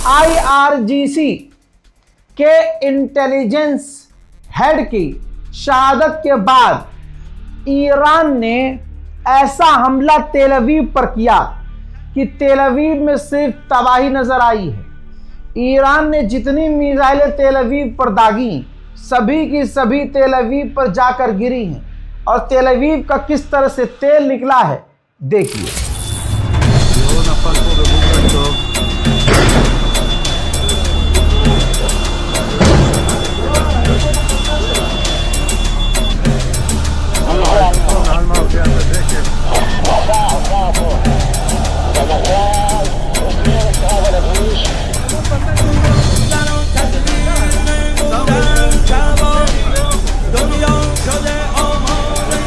IRGC के intelligence head की शहादत के बाद ईरान ने ऐसा हमला तेल अवीव पर किया कि तेल अवीव में सिर्फ तबाही नजर आई है। ईरान ने जितनी मिसाइलें तेल अवीव पर दागी, सभी की सभी तेल अवीव पर जाकर गिरी हैं। और तेल अवीव का किस तरह से तेल निकला है देखिए।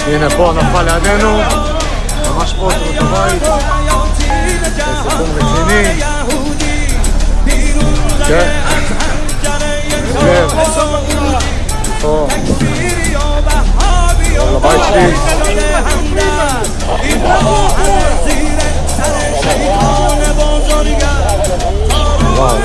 הנה פה נפל לידינו, ממש פה תראו את הבית, סיפור רציני, כן, כן, פה, לבית שלי, וואו,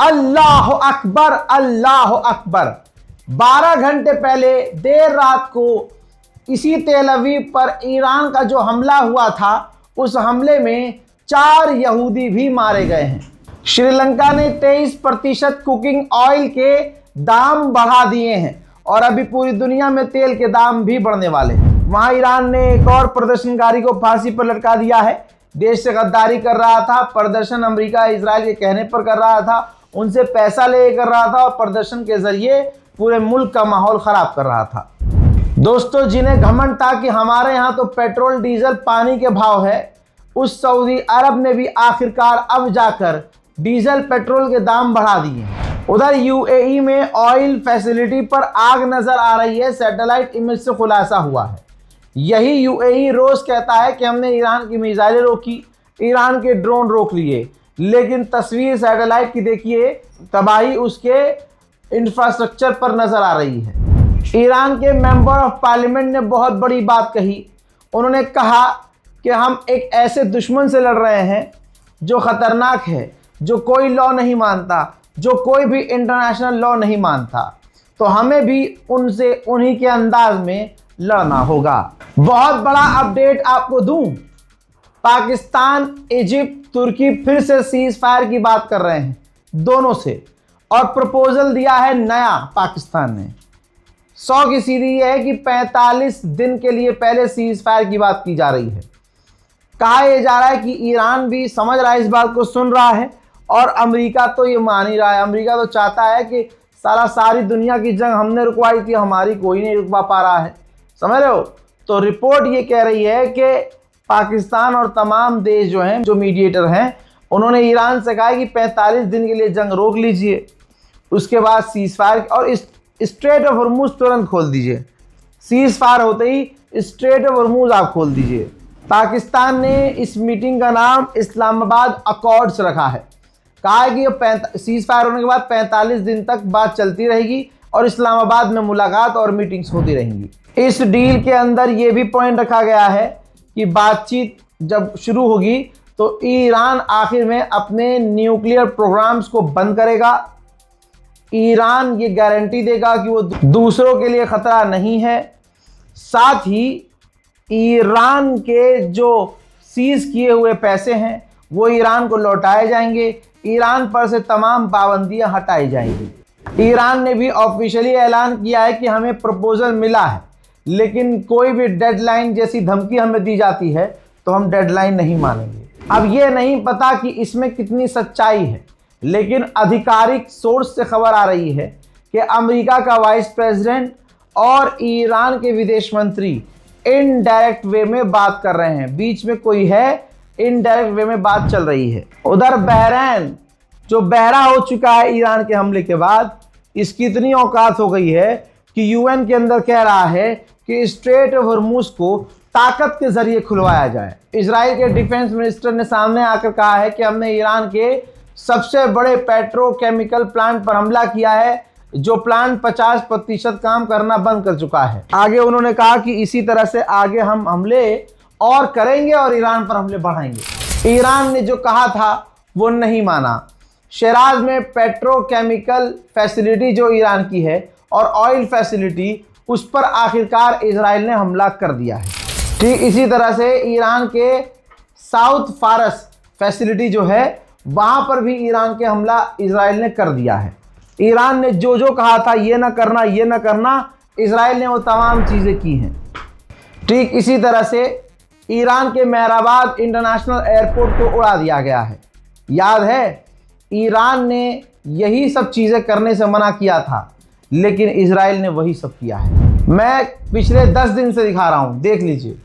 अल्लाह अकबर, अल्लाह अकबर। 12 घंटे पहले देर रात को इसी तेल अवीव पर ईरान का जो हमला हुआ था, उस हमले में 4 यहूदी भी मारे गए हैं। श्रीलंका ने 23% कुकिंग ऑयल के दाम बढ़ा दिए हैं और अभी पूरी दुनिया में तेल के दाम भी बढ़ने वाले हैं। वहाँ ईरान ने एक और प्रदर्शनकारी को फांसी पर लटका दिया है। देश से गद्दारी कर रहा था, प्रदर्शन अमेरिका इजराइल के कहने पर कर रहा था, उनसे पैसा ले कर रहा था और प्रदर्शन के जरिए पूरे मुल्क का माहौल खराब कर रहा था। दोस्तों, जिन्हें घमंड था कि हमारे यहाँ तो पेट्रोल डीजल पानी के भाव है, उस सऊदी अरब ने भी आखिरकार अब जाकर डीजल पेट्रोल के दाम बढ़ा दिए। उधर यूएई में ऑयल फैसिलिटी पर आग नजर आ रही है, सैटेलाइट इमेज से खुलासा हुआ है। यही यूएई रोज कहता है कि हमने ईरान की मिसाइलें रोकी, ईरान के ड्रोन रोक लिए, लेकिन तस्वीर सैटेलाइट की देखिए, तबाही उसके इंफ्रास्ट्रक्चर पर नजर आ रही है। ईरान के मेंबर ऑफ पार्लियामेंट ने बहुत बड़ी बात कही। उन्होंने कहा कि हम एक ऐसे दुश्मन से लड़ रहे हैं जो खतरनाक है, जो कोई लॉ नहीं मानता, जो कोई भी इंटरनेशनल लॉ नहीं मानता, तो हमें भी उनसे उन्हीं के अंदाज में लड़ना होगा। बहुत बड़ा अपडेट आपको दूं, पाकिस्तान, इजिप्ट, तुर्की फिर से सीज फायर की बात कर रहे हैं दोनों से, और प्रपोजल दिया है नया पाकिस्तान ने। 100 की सीधी ये है कि 45 दिन के लिए पहले सीज फायर की बात की जा रही है। कहा यह जा रहा है कि ईरान भी समझ रहा है, इस बात को सुन रहा है, और अमेरिका तो ये मान ही रहा है। अमेरिका तो चाहता है कि सारी दुनिया की जंग हमने रुकवाई थी, हमारी कोई नहीं रुकवा पा रहा है, समझ रहे हो। तो रिपोर्ट ये कह रही है कि पाकिस्तान और तमाम देश जो हैं, जो मीडिएटर हैं, उन्होंने ईरान से कहा कि 45 दिन के लिए जंग रोक लीजिए, उसके बाद सीज फायर और स्ट्रेट ऑफ हॉर्मूज तुरंत खोल दीजिए। सीज फायर होते ही स्ट्रेट ऑफ हॉर्मूज आप खोल दीजिए। पाकिस्तान ने इस मीटिंग का नाम इस्लामाबाद अकॉर्ड्स रखा है। कहा है कि ये सीज फायर होने के बाद 45 दिन तक बात चलती रहेगी और इस्लामाबाद में मुलाकात और मीटिंग्स होती रहेंगी। इस डील के अंदर ये भी पॉइंट रखा गया है कि बातचीत जब शुरू होगी तो ईरान आखिर में अपने न्यूक्लियर प्रोग्राम्स को बंद करेगा। ईरान ये गारंटी देगा कि वो दूसरों के लिए ख़तरा नहीं है। साथ ही ईरान के जो सीज किए हुए पैसे हैं वो ईरान को लौटाए जाएंगे। ईरान पर से तमाम पाबंदियां हटाई जाएंगी। ईरान ने भी ऑफिशियली ऐलान किया है कि हमें प्रपोजल मिला है, लेकिन कोई भी डेडलाइन जैसी धमकी हमें दी जाती है तो हम डेडलाइन नहीं मानेंगे। अब ये नहीं पता कि इसमें कितनी सच्चाई है, लेकिन आधिकारिक सोर्स से खबर आ रही है कि अमेरिका का वाइस प्रेसिडेंट और ईरान के विदेश मंत्री इनडायरेक्ट वे में बात कर रहे हैं। बीच में कोई है, इनडायरेक्ट वे में बात चल रही है। उधर बहरैन जो बहरा हो चुका है ईरान के हमले के बाद, इसकी इतनी औकात हो गई है कि यूएन के अंदर कह रहा है कि स्ट्रेट ऑफ हॉर्मुज को ताकत के जरिए खुलवाया जाए। इजराइल के डिफेंस मिनिस्टर ने सामने आकर कहा है कि हमने ईरान के सबसे बड़े पेट्रोकेमिकल प्लांट पर हमला किया है, जो प्लांट 50% काम करना बंद कर चुका है। आगे उन्होंने कहा कि इसी तरह से आगे हम हमले और करेंगे और ईरान पर हमले बढ़ाएंगे। ईरान ने जो कहा था वो नहीं माना। शिराज में पेट्रोकेमिकल फैसिलिटी जो ईरान की है और ऑयल फैसिलिटी, उस पर आखिरकार इजराइल ने हमला कर दिया है। ठीक इसी तरह से ईरान के साउथ फारस फैसिलिटी जो है वहाँ पर भी ईरान के हमला इजराइल ने कर दिया है। ईरान ने जो जो कहा था ये ना करना ये ना करना, इजराइल ने वो तमाम चीज़ें की हैं। ठीक इसी तरह से ईरान के मेहराबाद इंटरनेशनल एयरपोर्ट को उड़ा दिया गया है। याद है, ईरान ने यही सब चीज़ें करने से मना किया था, लेकिन इजराइल ने वही सब किया है। मैं पिछले 10 दिन से दिखा रहा हूँ, देख लीजिए।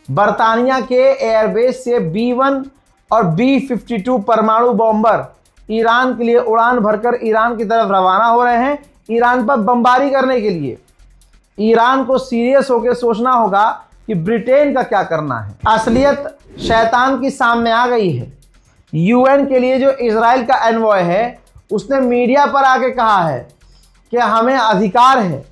बरतानिया के एयरबेस से B-1 और B-52 परमाणु बॉम्बर ईरान के लिए उड़ान भरकर ईरान की तरफ रवाना हो रहे हैं, ईरान पर बमबारी करने के लिए। ईरान को सीरियस होकर सोचना होगा कि ब्रिटेन का क्या करना है। असलियत शैतान की सामने आ गई है। यूएन के लिए जो इजराइल का एनवॉय है, उसने मीडिया पर आके कहा है कि हमें अधिकार है,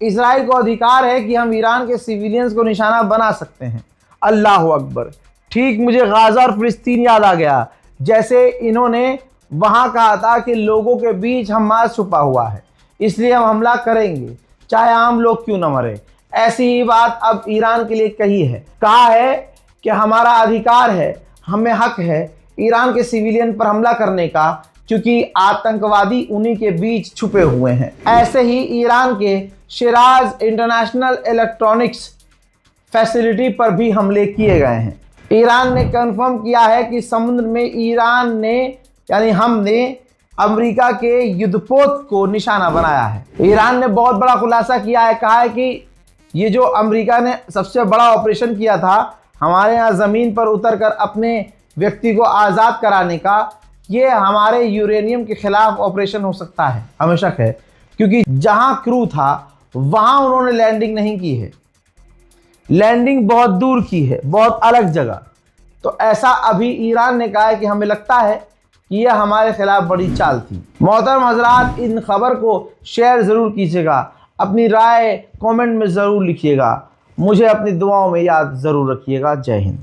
इजराइल को अधिकार है कि हम ईरान के सिविलियंस को निशाना बना सकते हैं। अल्लाह अकबर। ठीक मुझे गाज़ा और फिलिस्तीन याद आ गया, जैसे इन्होंने वहाँ कहा था कि लोगों के बीच हमास छुपा हुआ है, इसलिए हम हमला करेंगे चाहे आम लोग क्यों न मरे। ऐसी ही बात अब ईरान के लिए कही है। कहा है कि हमारा अधिकार है, हमें हक है ईरान के सिविलियन पर हमला करने का, क्योंकि आतंकवादी उन्हीं के बीच छुपे हुए हैं। ऐसे ही ईरान के शिराज इंटरनेशनल इलेक्ट्रॉनिक्स फैसिलिटी पर भी हमले किए गए हैं। ईरान ने कंफर्म किया है कि समुद्र में ईरान ने यानी हमने अमेरिका के युद्धपोत को निशाना बनाया है। ईरान ने बहुत बड़ा खुलासा किया है, कहा है कि ये जो अमेरिका ने सबसे बड़ा ऑपरेशन किया था हमारे यहाँ ज़मीन पर उतरकर अपने व्यक्ति को आज़ाद कराने का, ये हमारे यूरेनियम के खिलाफ ऑपरेशन हो सकता है। हमें शक है, क्योंकि जहाँ क्रू था वहाँ उन्होंने लैंडिंग नहीं की है, लैंडिंग बहुत दूर की है, बहुत अलग जगह। तो ऐसा अभी ईरान ने कहा है कि हमें लगता है कि यह हमारे खिलाफ बड़ी चाल थी। मोहतरम हजरात, इन खबर को शेयर ज़रूर कीजिएगा, अपनी राय कमेंट में ज़रूर लिखिएगा, मुझे अपनी दुआओं में याद ज़रूर रखिएगा। जय हिंद।